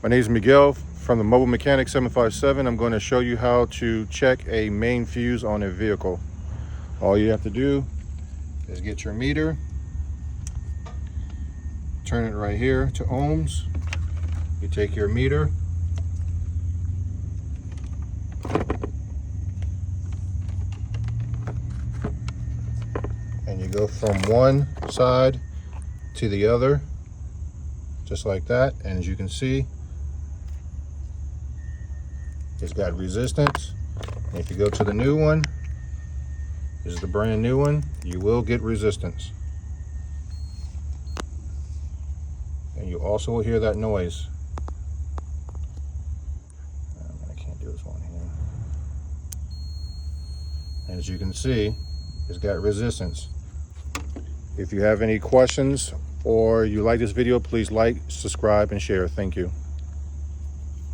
My name is Miguel from the Mobile Mechanic 757. I'm going to show you how to check a main fuse on a vehicle. All you have to do is get your meter, turn it right here to ohms. You take your meter, and you go from one side to the other, just like that. And as you can see, it's got resistance. And if you go to the new one, this is the brand new one, you will get resistance. And you also will hear that noise. I can't do this one here. And as you can see, it's got resistance. If you have any questions or you like this video, please like, subscribe, and share. Thank you.